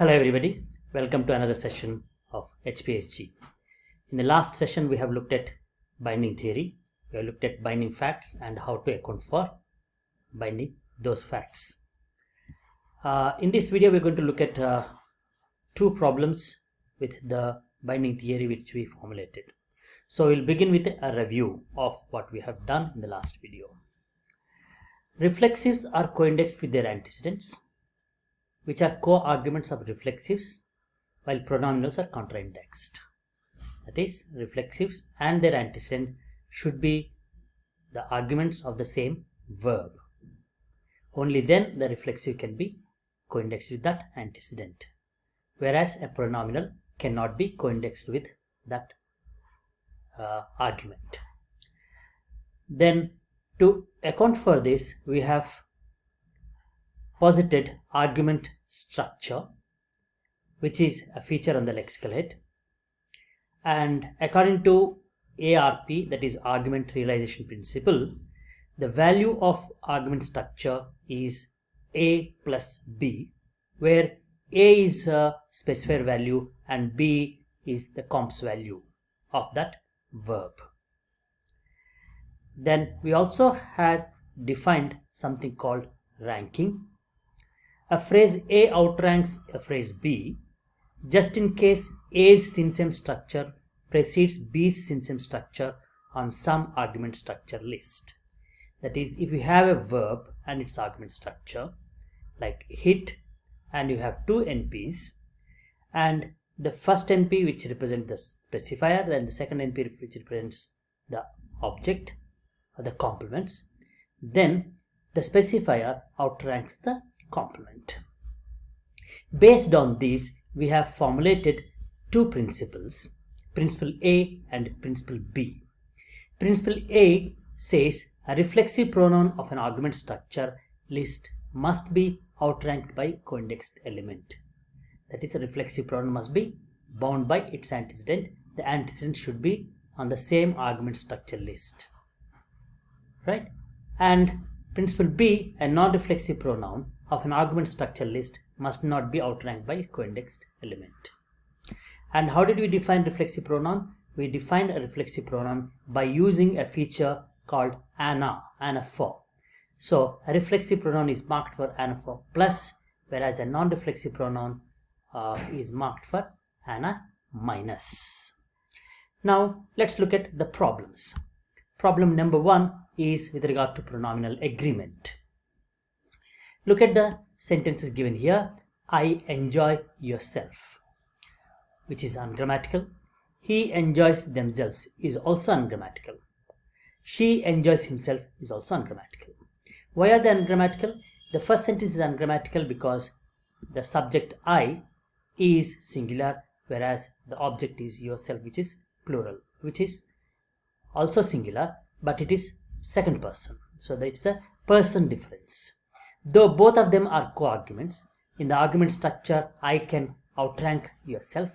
Hello everybody, welcome to another session of HPSG. In the last session we have looked at binding theory, we have looked at binding facts and how to account for binding those facts. In this video we are going to look at two problems with the binding theory which we formulated. So we'll begin with a review of what we have done in the last video. Reflexives are co-indexed with their antecedents, which are co-arguments of reflexives, while pronominals are contra-indexed. That is, reflexives and their antecedent should be the arguments of the same verb. Only then the reflexive can be co-indexed with that antecedent, whereas a pronominal cannot be co-indexed with that argument. Then, to account for this, we have posited argument structure, which is a feature on the lexical head, and according to ARP, that is argument realization principle, the value of argument structure is A plus B, where A is a specifier value and B is the comps value of that verb. Then we also had defined something called ranking. A phrase A outranks a phrase B just in case A's synsem structure precedes B's synsem structure on some argument structure list. That is, if you have a verb and its argument structure like hit, and you have two NPs, and the first NP which represents the specifier, then the second NP which represents the object or the complements, then the specifier outranks the complement. Based on these, we have formulated two principles, principle A and principle B. Principle A says a reflexive pronoun of an argument structure list must be outranked by co-indexed element. That is, a reflexive pronoun must be bound by its antecedent. The antecedent should be on the same argument structure list, right? And principle B, a non-reflexive pronoun of an argument structure list must not be outranked by a co-indexed element. And how did we define reflexive pronoun? We defined a reflexive pronoun by using a feature called anaphor. So a reflexive pronoun is marked for anaphor plus, whereas a non-reflexive pronoun is marked for ana minus. Now let's look at the problems. Problem number 1 is with regard to pronominal agreement. Look at the sentences given here. I enjoy yourself, which is ungrammatical. He enjoys themselves is also ungrammatical. She enjoys himself is also ungrammatical. Why are they ungrammatical? The first sentence is ungrammatical because the subject I is singular, whereas the object is yourself, which is plural, which is also singular, but it is second person. So that is a person difference. Though both of them are co-arguments, in the argument structure I can outrank yourself,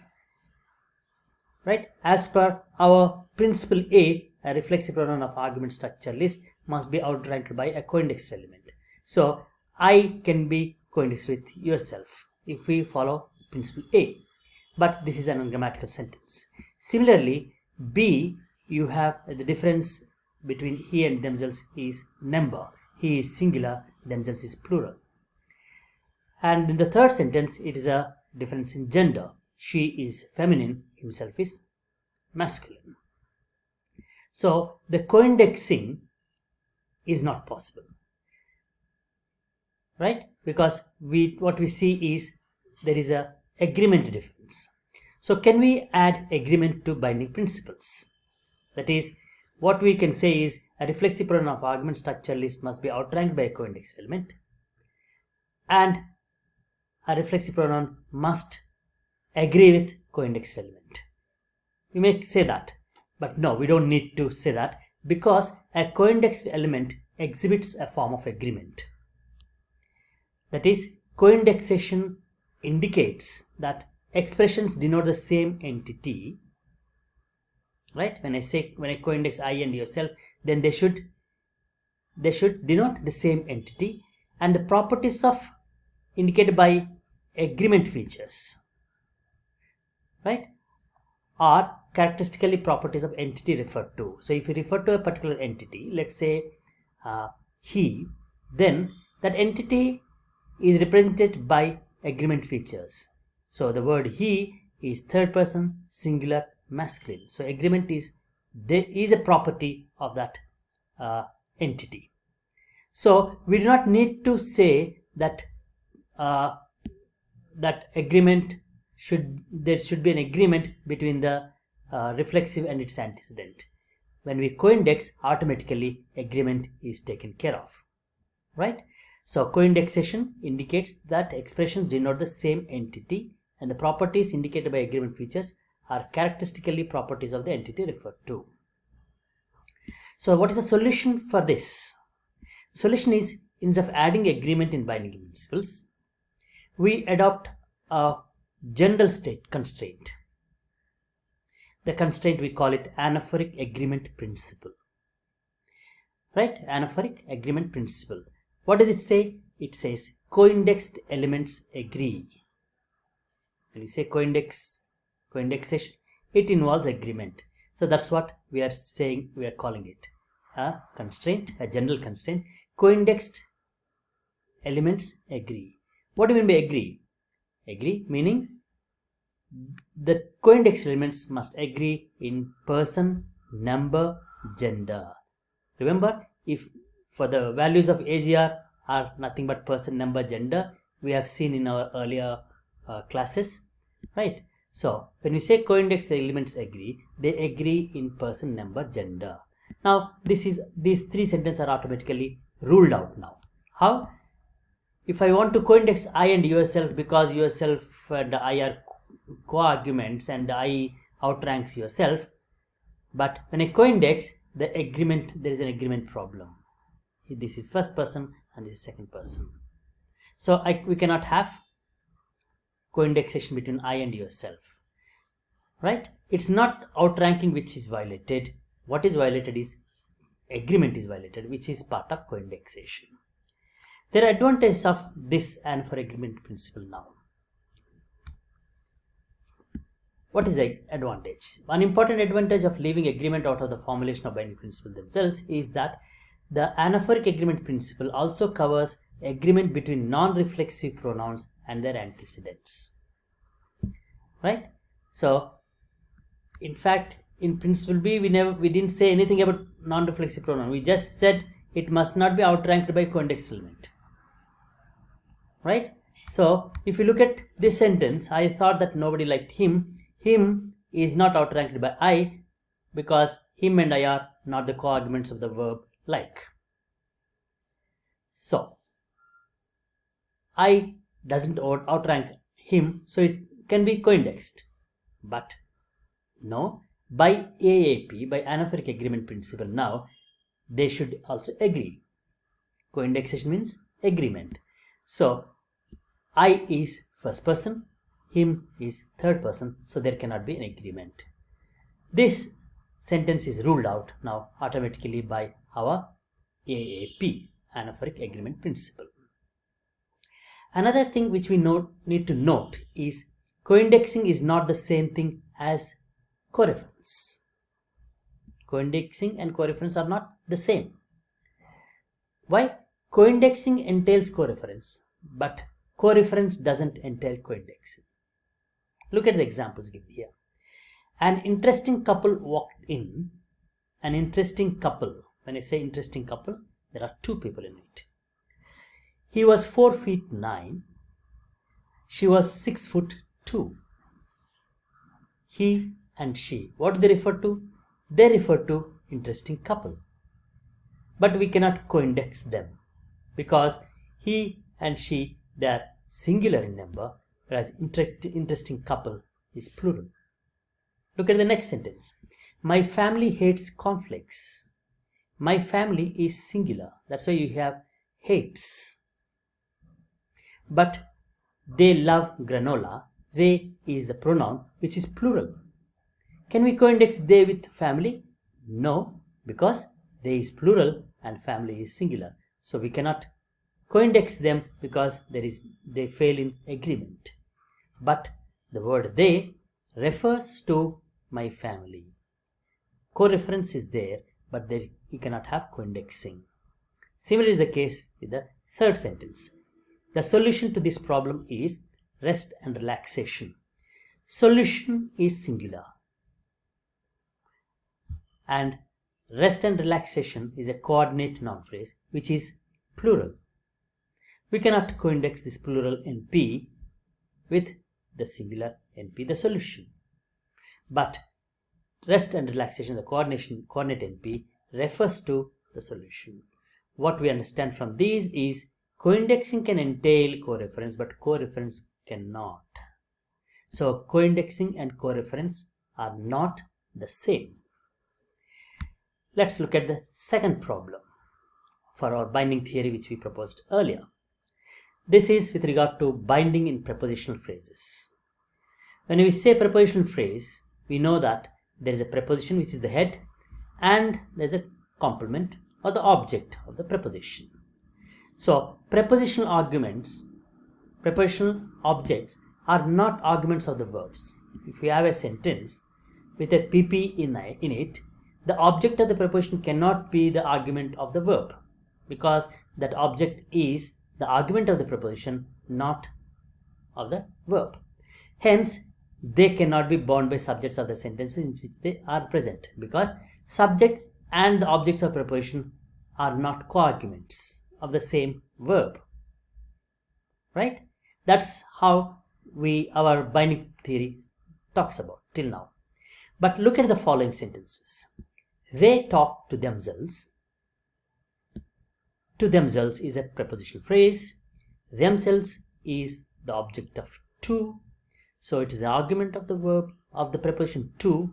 right? As per our principle A, a reflexive pronoun of argument structure list must be outranked by a co-indexed element. So I can be co-indexed with yourself if we follow principle A. But this is an ungrammatical sentence. Similarly, B, you have the difference between he and themselves is number. He is singular, themselves is plural. And in the third sentence, it is a difference in gender. She is feminine, himself is masculine. So the co-indexing is not possible, right? Because what we see is there is a agreement difference. So can we add agreement to binding principles? That is, what we can say is a reflexive pronoun of argument structure list must be outranked by a co-indexed element, and a reflexive pronoun must agree with co-indexed element. We may say that, but no, we don't need to say that because a co-indexed element exhibits a form of agreement. That is, co-indexation indicates that expressions denote the same entity, right? When I co-index I and yourself, then they should denote the same entity, and the properties of indicated by agreement features, right, are characteristically properties of entity referred to. So if you refer to a particular entity, let's say he, then that entity is represented by agreement features. So the word he is third person singular masculine. So agreement is, there is a property of that entity. So we do not need to say that that agreement there should be an agreement between the reflexive and its antecedent. When we co-index, automatically agreement is taken care of, right? So co-indexation indicates that expressions denote the same entity, and the properties indicated by agreement features are characteristically properties of the entity referred to. So what is the solution for this? The solution is, instead of adding agreement in binding principles, we adopt a general state constraint. The constraint, we call it anaphoric agreement principle, right? Anaphoric agreement principle. What does it say? It says co-indexed elements agree. When you say co-indexation, it involves agreement. So that's what we are saying, we are calling it a constraint, a general constraint. Co-indexed elements agree. What do you mean by agree? Agree meaning the co-indexed elements must agree in person, number, gender. Remember, if for the values of AGR are nothing but person, number, gender, we have seen in our earlier classes, right? So when we say co-indexed elements agree, they agree in person, number, gender. Now these three sentences are automatically ruled out now. How? If I want to co-index I and yourself, because yourself and I are co-arguments and I outranks yourself, but when I co-index the agreement, there is an agreement problem. This is first person and this is second person. So we cannot have co-indexation between I and yourself, right? It's not outranking which is violated. What is violated is agreement is violated, which is part of co-indexation. There are advantages of this anaphoric agreement principle now. What is the advantage? One important advantage of leaving agreement out of the formulation of binding principles themselves is that the anaphoric agreement principle also covers agreement between non-reflexive pronouns and their antecedents, right? So in fact, in principle B, we didn't say anything about non-reflexive pronoun. We just said it must not be outranked by co-indexed element, right? So if you look at this sentence, I thought that nobody liked him. Him is not outranked by I because him and I are not the co-arguments of the verb like. So I doesn't outrank him, so it can be co-indexed. But no, by AAP, by anaphoric agreement principle, now they should also agree. Co-indexation means agreement. So I is first person, him is third person, so there cannot be an agreement. This sentence is ruled out now automatically by our AAP, anaphoric agreement principle. Another thing which we need to note is co-indexing is not the same thing as coreference. Co-indexing and coreference are not the same. Why? Co-indexing entails coreference, but coreference doesn't entail co-indexing. Look at the examples given here. An interesting couple walked in. An interesting couple. When I say interesting couple, there are two people in it. He was 4 feet 9. She was 6 foot 2. He and she. What do they refer to? They refer to interesting couple. But we cannot co-index them because he and she, they are singular in number, whereas interesting couple is plural. Look at the next sentence. My family hates conflicts. My family is singular. That's why you have hates. But they love granola. They is the pronoun which is plural. Can we co-index they with family? No, because they is plural and family is singular. So we cannot co-index them because they fail in agreement. But the word they refers to my family. Co-reference is there, but you cannot have co-indexing. Similar is the case with the third sentence. The solution to this problem is rest and relaxation. Solution is singular, and rest and relaxation is a coordinate noun phrase which is plural. We cannot co-index this plural NP with the singular NP, the solution. But rest and relaxation, the coordinate NP, refers to the solution. What we understand from these is co-indexing can entail co-reference, but co-reference cannot. So co-indexing and co-reference are not the same. Let's look at the second problem for our binding theory which we proposed earlier. This is with regard to binding in prepositional phrases. When we say prepositional phrase, we know that there is a preposition which is the head and there is a complement or the object of the preposition. So prepositional objects are not arguments of the verbs. If we have a sentence with a PP in it, the object of the preposition cannot be the argument of the verb, because that object is the argument of the preposition, not of the verb. Hence, they cannot be bound by subjects of the sentences in which they are present, because subjects and the objects of preposition are not co-arguments of the same verb. Right? That's how our binding theory talks about till now. But look at the following sentences. They talk to themselves. To themselves is a prepositional phrase. Themselves is the object of to. So it is the argument of the verb of the preposition to.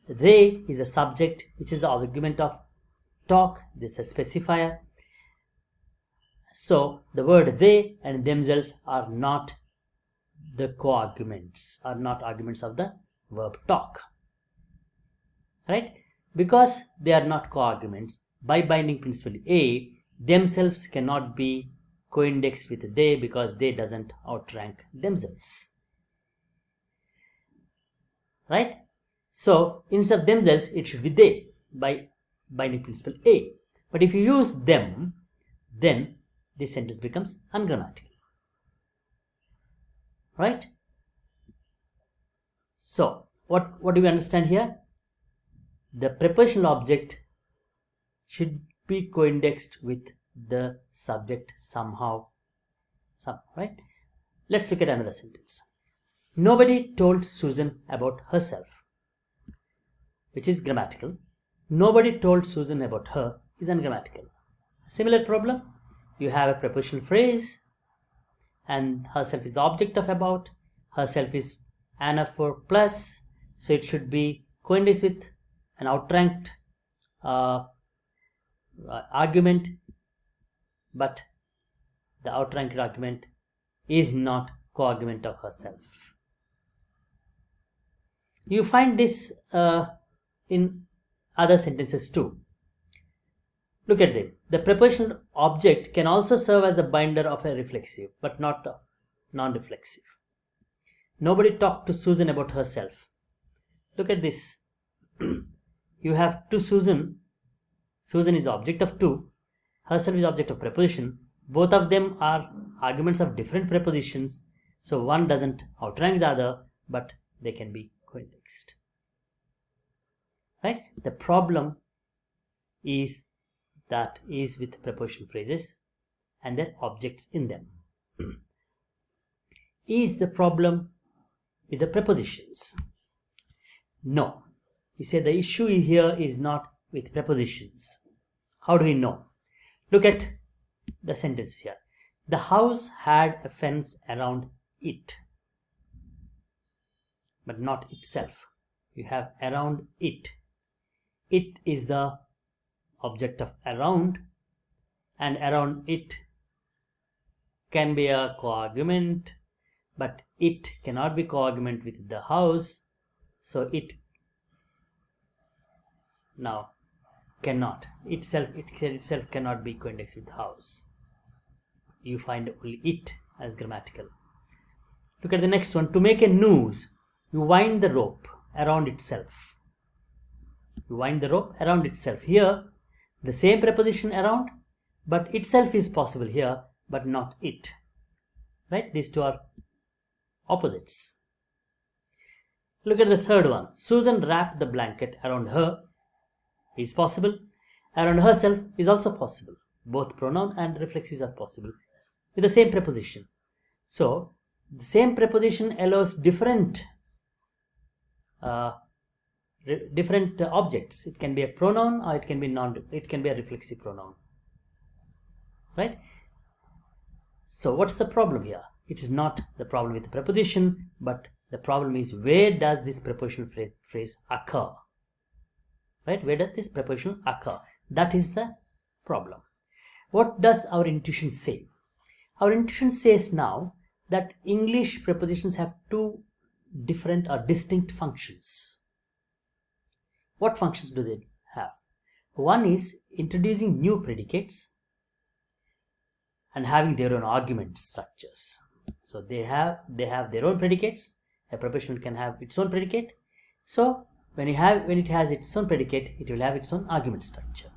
They is a subject which is the argument of talk. This is a specifier. So the word they and themselves are not the co-arguments, are not arguments of the verb talk. Right? Because they are not co-arguments, by binding principle A, themselves cannot be co-indexed with they because they doesn't outrank themselves. Right? So instead of themselves, it should be they by binding principle A. But if you use them, then this sentence becomes ungrammatical. Right? So what do we understand here? The prepositional object should be co-indexed with the subject somehow, right? Let's look at another sentence. Nobody told Susan about herself, which is grammatical. Nobody told Susan about her is ungrammatical. Similar problem, you have a prepositional phrase and herself is the object of about. Herself is anaphor plus, so it should be co-indexed with an outranked argument, but the outranked argument is not co-argument of herself. You find this in other sentences too. Look at them. The prepositional object can also serve as the binder of a reflexive, but not a non-reflexive. Nobody talked to Susan about herself. Look at this. You have to Susan. Susan is the object of to. Herself is the object of preposition. Both of them are arguments of different prepositions. So one doesn't outrank the other, but they can be co-indexed. Right? The problem is with prepositional phrases and their objects in them. Is the problem with the prepositions? No. We say the issue here is not with prepositions. How do we know? Look at the sentences here. The house had a fence around it, but not itself. You have around it. It is the object of around, and around it can be a co-argument, but it cannot be co-argument with the house, so it now cannot. It itself cannot be co-indexed with the house. you find only it as grammatical. Look at the next one. To make a noose, you wind the rope around itself. You wind the rope around itself. Here, the same preposition around, but itself is possible here, but not it. Right? These two are opposites. Look at the third one. Susan wrapped the blanket around her is possible. Around herself is also possible. Both pronoun and reflexives are possible with the same preposition. So, the same preposition allows different objects. It can be a pronoun or it can be a reflexive pronoun. Right? So, what's the problem here? It is not the problem with the preposition, but the problem is where does this prepositional phrase occur? Right? Where does this preposition occur? That is the problem. What does our intuition say? Our intuition says now that English prepositions have two different or distinct functions. What functions do they have? One is introducing new predicates and having their own argument structures. So they have their own predicates. A preposition can have its own predicate. So when it has its own predicate, it will have its own argument structure.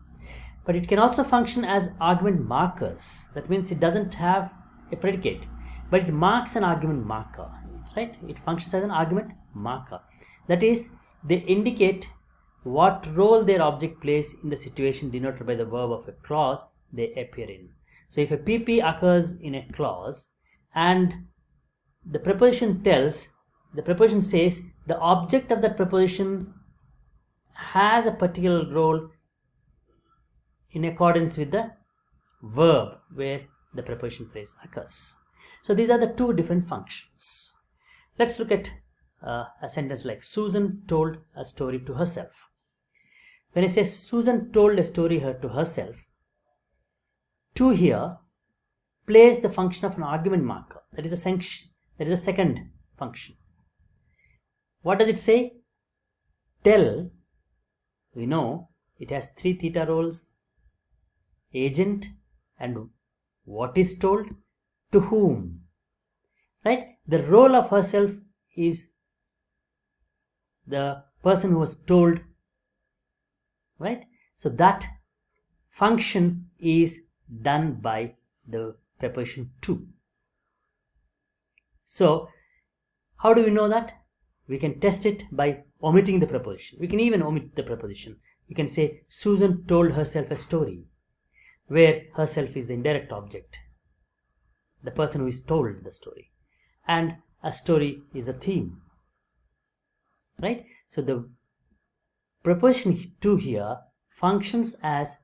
But it can also function as argument markers. That means it doesn't have a predicate, but it marks an argument marker. Right? It functions as an argument marker. That is, they indicate what role their object plays in the situation denoted by the verb of a clause they appear in. So if a PP occurs in a clause and the preposition says the object of that preposition has a particular role in accordance with the verb where the preposition phrase occurs. So these are the two different functions. Let's look at a sentence like Susan told a story to herself. When I say Susan told a story to herself, to here plays the function of an argument marker. That is a second function. What does it say? Tell, we know it has three theta roles: agent and what is told, to whom. Right? The role of herself is the person who was told. Right? So that function is done by the preposition to. So how do we know that? We can test it by omitting the preposition. We can even omit the preposition. We can say Susan told herself a story, where herself is the indirect object, the person who is told the story, and a story is the theme. Right? So the preposition to here functions as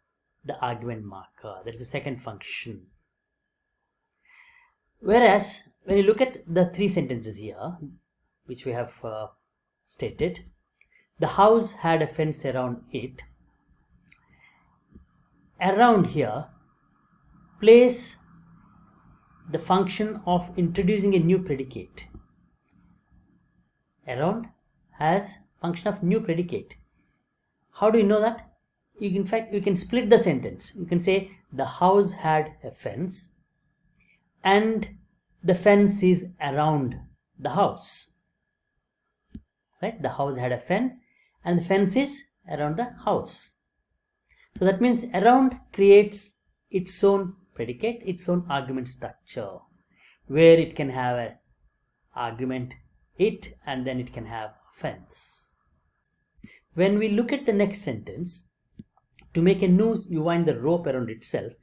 the argument marker. That is the second function. Whereas when you look at the three sentences here, which we have stated, the house had a fence around it. Around here plays the function of introducing a new predicate. Around has function of new predicate. How do you know that? In fact, you can split the sentence. You can say the house had a fence and the fence is around the house. Right? The house had a fence and the fence is around the house. So that means around creates its own predicate, its own argument structure, where it can have an argument it and then it can have a fence. When we look at the next sentence, to make a noose you wind the rope around itself,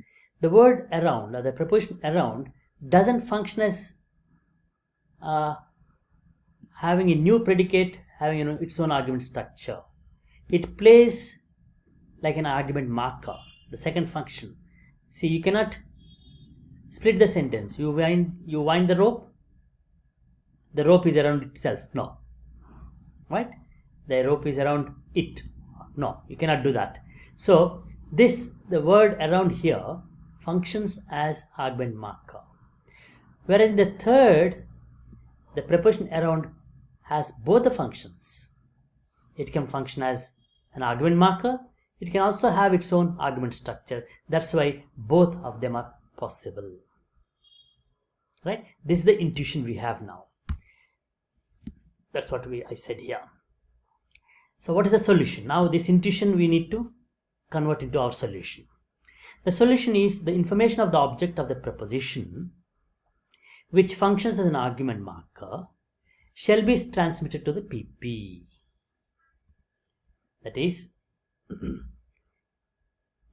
the word around or the preposition around doesn't function as having a new predicate, having its own argument structure. It plays like an argument marker, the second function. See, you cannot split the sentence. You wind the rope is around itself. No. Right? The rope is around it. No, you cannot do that. So the word around here functions as argument marker. Whereas in the third, the preposition around has both the functions. It can function as an argument marker. It can also have its own argument structure. That's why both of them are possible. right? This is the intuition we have now. That's what I said here. So what is the solution? Now this intuition we need to convert into our solution. The solution is the information of the object of the proposition, which functions as an argument marker, shall be transmitted to the PP. That is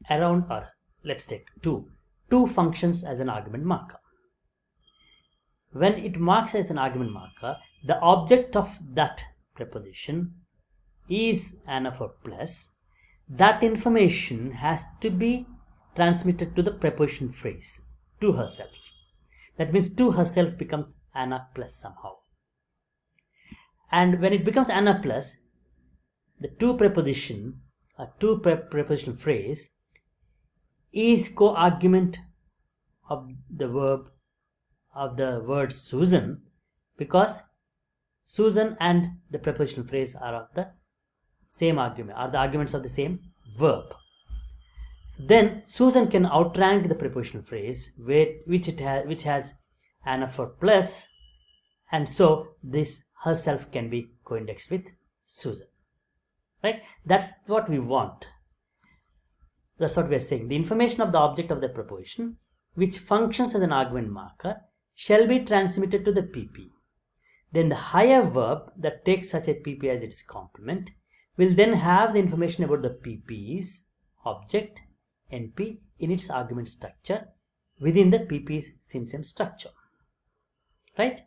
around, or let's take two functions as an argument marker. When it marks as an argument marker, the object of that proposition is an of plus. That information has to be transmitted to the preposition phrase, to herself. That means to herself becomes Anna plus somehow. And when it becomes Anna plus, the prepositional phrase is co-argument of the word Susan, because Susan and the prepositional phrase are of the same argument, are the arguments of the same verb. So then Susan can outrank the prepositional phrase which has an for plus, and so this herself can be co-indexed with Susan, right? That's what we want. That's what we are saying. The information of the object of the proposition, which functions as an argument marker, shall be transmitted to the PP. Then the higher verb that takes such a PP as its complement will then have the information about the PP's object NP in its argument structure within the PP's synsem structure, right?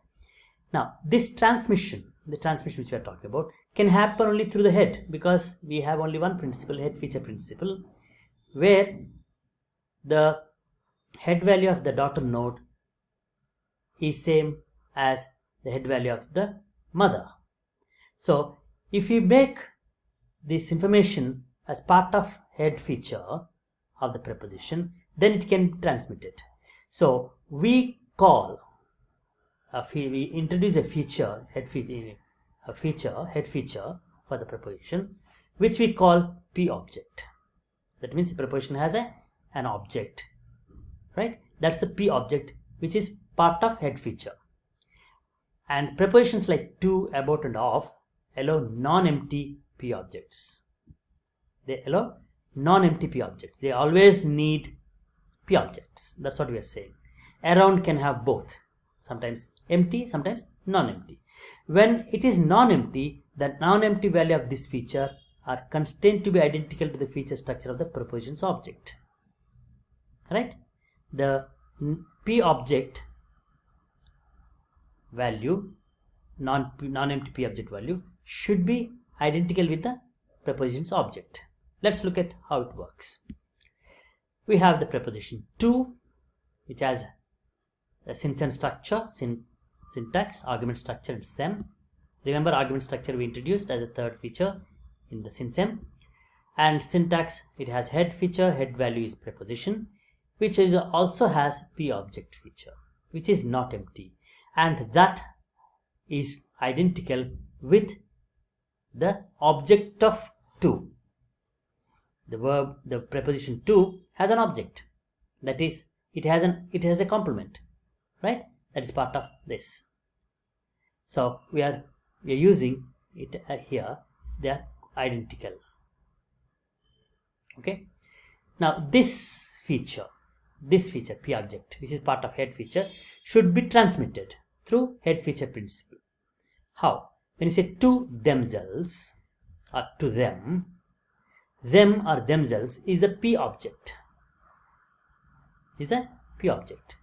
Now this transmission, the transmission which we are talking about, can happen only through the head, because we have only one principle, head feature principle, where the head value of the daughter node is same as the head value of the mother. So if we make this information as part of head feature of the preposition, then it can be transmitted. So we call we introduce a feature, head feature for the preposition, which we call P object. That means the preposition has an object, right? That's the P object, which is part of head feature. And prepositions like to, about, and of allow non-empty P objects. They allow non-empty P objects. They always need P objects. That's what we are saying. Around can have both. Sometimes empty, sometimes non-empty. When it is non-empty, the non-empty value of this feature are constrained to be identical to the feature structure of the proposition's object, right? The P object value, non-empty P object value, should be identical with the preposition's object. Let's look at how it works. We have the preposition to, which has a synsem structure, syntax, argument structure, and sem. Remember, argument structure we introduced as a third feature in the synsem. And syntax, it has head feature, head value is preposition, which also has P object feature, which is not empty, and that is identical with the object of to. The preposition to has an object, that is, it has a complement, right? That is part of this. So we are using it here. They are identical. Okay. Now this feature P object, which is part of head feature, should be transmitted through head feature principle. How? When you say to themselves or to them or themselves is a P object. Is a P object,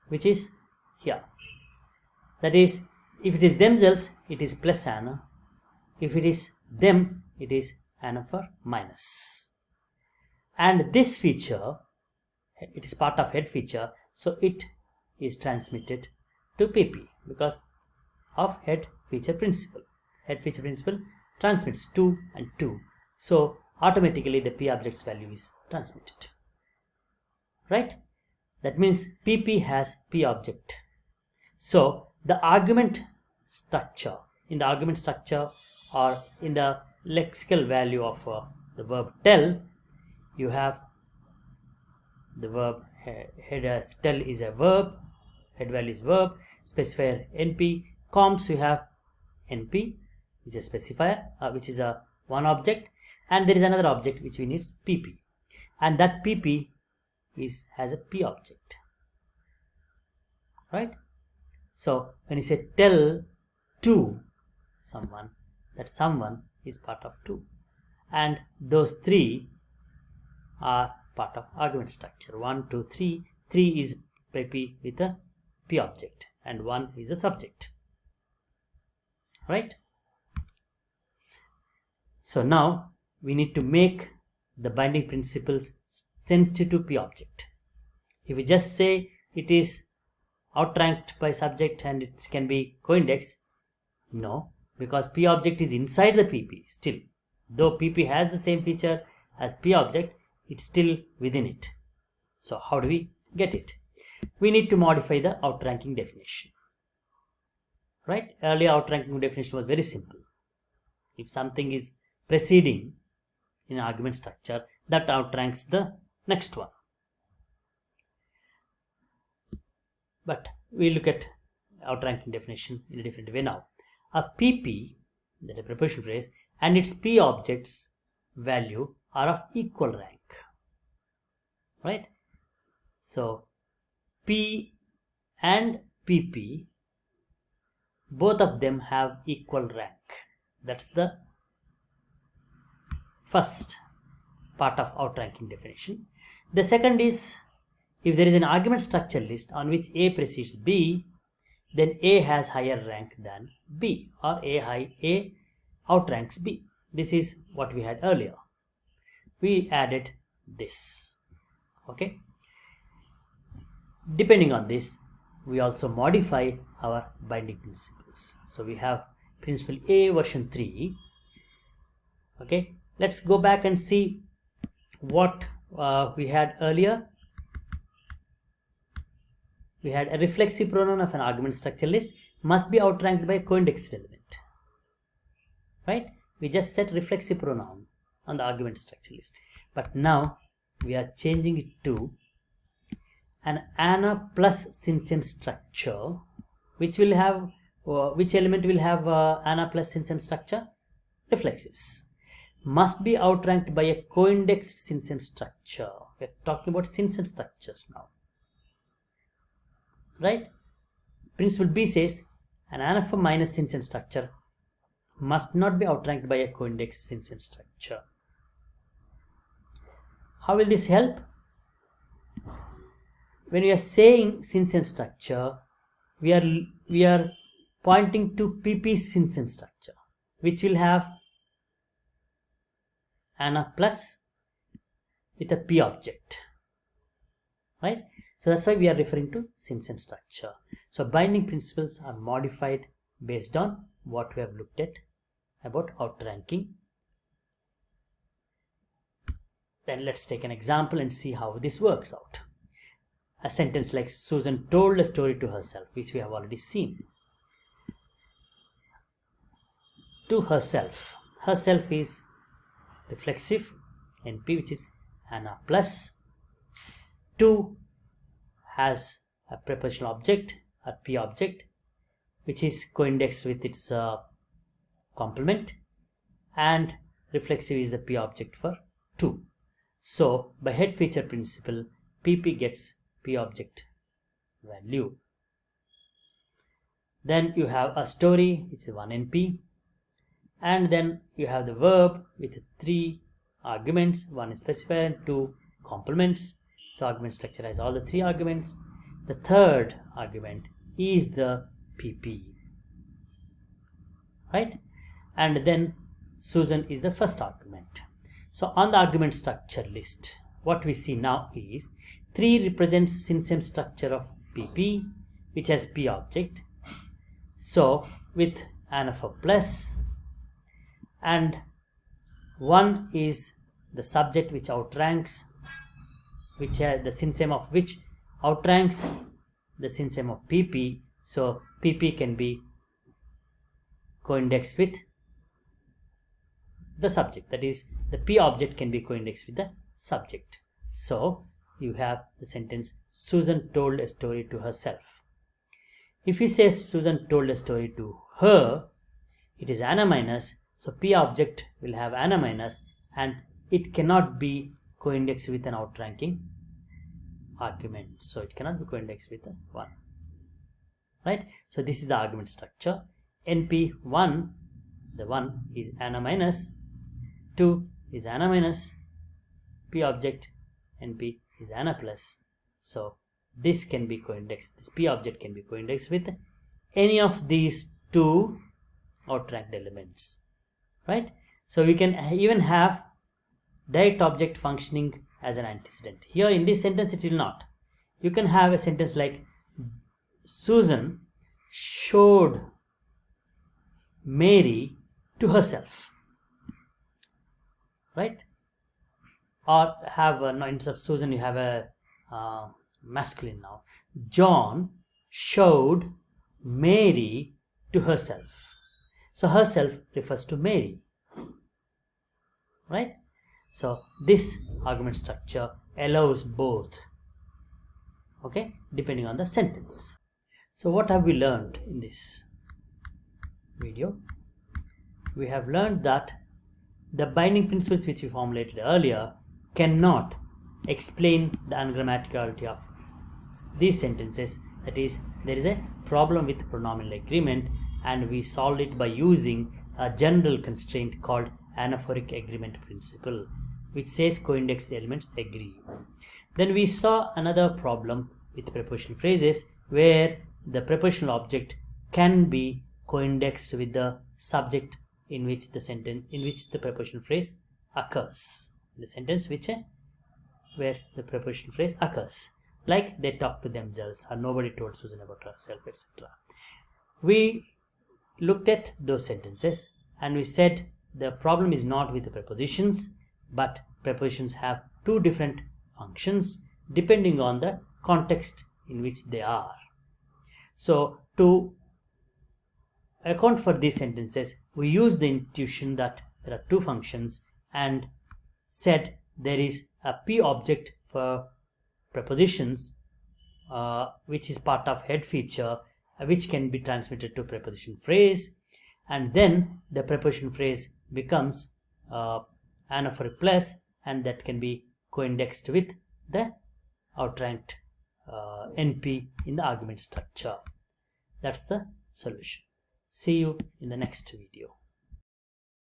which is here. That is, if it is themselves, it is plus Anna. If it is them, it is Anna for minus. And this feature, it is part of head feature, so it is transmitted to PP because of head feature principle. Head feature principle transmits to and to, so automatically the P object's value is transmitted, right? That means PP has P object. So the argument structure, in the argument structure or in the lexical value of the verb tell, you have the verb head as tell is a verb, head value is verb, specifier NP, comps you have NP, which is a specifier, which is a one object, and there is another object which we need PP, and that PP has a P object, right? So when you say tell to someone, that someone is part of to, and those three are part of argument structure. 1, 2, 3. 3 is PP with a P object, and 1 is a subject, right? So now we need to make the binding principles sensitive to P object. If we just say it is outranked by subject and it can be co-index, no, because P object is inside the PP still. Though PP has the same feature as P object, it's still within it. So how do we get it? We need to modify the outranking definition, right? Earlier outranking definition was very simple. If something is preceding in argument structure, that outranks the next one. But we look at outranking definition in a different way now. A PP, that is a preposition phrase, and its P objects value are of equal rank, right? So P and PP, both of them have equal rank. That's the first part of outranking definition. The second is, if there is an argument structure list on which A precedes B, then A has higher rank than B, or A outranks B. This is what we had earlier. We added this, okay? Depending on this, we also modify our binding principles. So we have principle A version 3, okay? Let's go back and see what we had earlier. We had a reflexive pronoun of an argument structure list must be outranked by a co-indexed element, right? We just set reflexive pronoun on the argument structure list, but now we are changing it to an ANA plus synsem structure, which will have which element will have ANA plus synsem structure? Reflexives. Must be outranked by a co-indexed synsem structure. We are talking about synsem structures now, right? Principle B says an ANA minus synsem structure must not be outranked by a co-indexed synsem structure. How will this help? When we are saying synsem structure, we are pointing to PP synsem structure, which will have ANA plus with a P object, right? So that's why we are referring to synsem structure. So binding principles are modified based on what we have looked at about outranking. Then let's take an example and see how this works out. A sentence like Susan told a story to herself, which we have already seen. To herself. Herself is reflexive, NP, which is ANA plus. To has a prepositional object, a P object, which is co-indexed with its complement, and reflexive is the P object for to. So by head feature principle, PP gets P object value. Then you have a story, which is 1 NP, and then you have the verb with 3 arguments, 1 is specifier and 2 complements. So argument structure has all the 3 arguments. The third argument is the PP, right? And then Susan is the first argument. So on the argument structure list, what we see now is 3 represents synsem structure of PP, which has P object. So with ANA plus, and 1 is the subject which outranks, which has the synsem of which outranks the synsem of PP. So PP can be co-indexed with the subject, that is the P object can be co-indexed with the subject. So you have the sentence Susan told a story to herself. If we say Susan told a story to her, it is Anna minus, so P object will have Anna minus, and it cannot be co-indexed with an outranking argument. So it cannot be co-indexed with a 1. Right? So this is the argument structure. NP1, the 1 is Anna minus, 2 is Anna minus, P object NP is Anna plus. So this can be co-indexed, this P object can be co-indexed with any of these two outranked elements, right? So we can even have direct object functioning as an antecedent. Here in this sentence it will not. You can have a sentence like Susan showed Mary to herself, right? Or have instead of Susan you have a masculine noun. John showed Mary to herself. So herself refers to Mary, right? So this argument structure allows both, okay, depending on the sentence. So what have we learned in this video? We have learned that the binding principles which we formulated earlier cannot explain the ungrammaticality of these sentences. That is, there is a problem with pronominal agreement, and we solved it by using a general constraint called anaphoric agreement principle, which says co-indexed elements agree. Then we saw another problem with prepositional phrases where the prepositional object can be co-indexed with the subject in which the prepositional phrase occurs. The sentence where the prepositional phrase occurs, like they talk to themselves, or nobody told Susan about herself, etc. We looked at those sentences and we said the problem is not with the prepositions, but prepositions have two different functions depending on the context in which they are. So to account for these sentences, we use the intuition that there are two functions and said there is a P object for prepositions which is part of head feature, which can be transmitted to preposition phrase, and then the preposition phrase becomes anaphoric plus, and that can be co-indexed with the outranked NP in the argument structure. That's the solution. See you in the next video.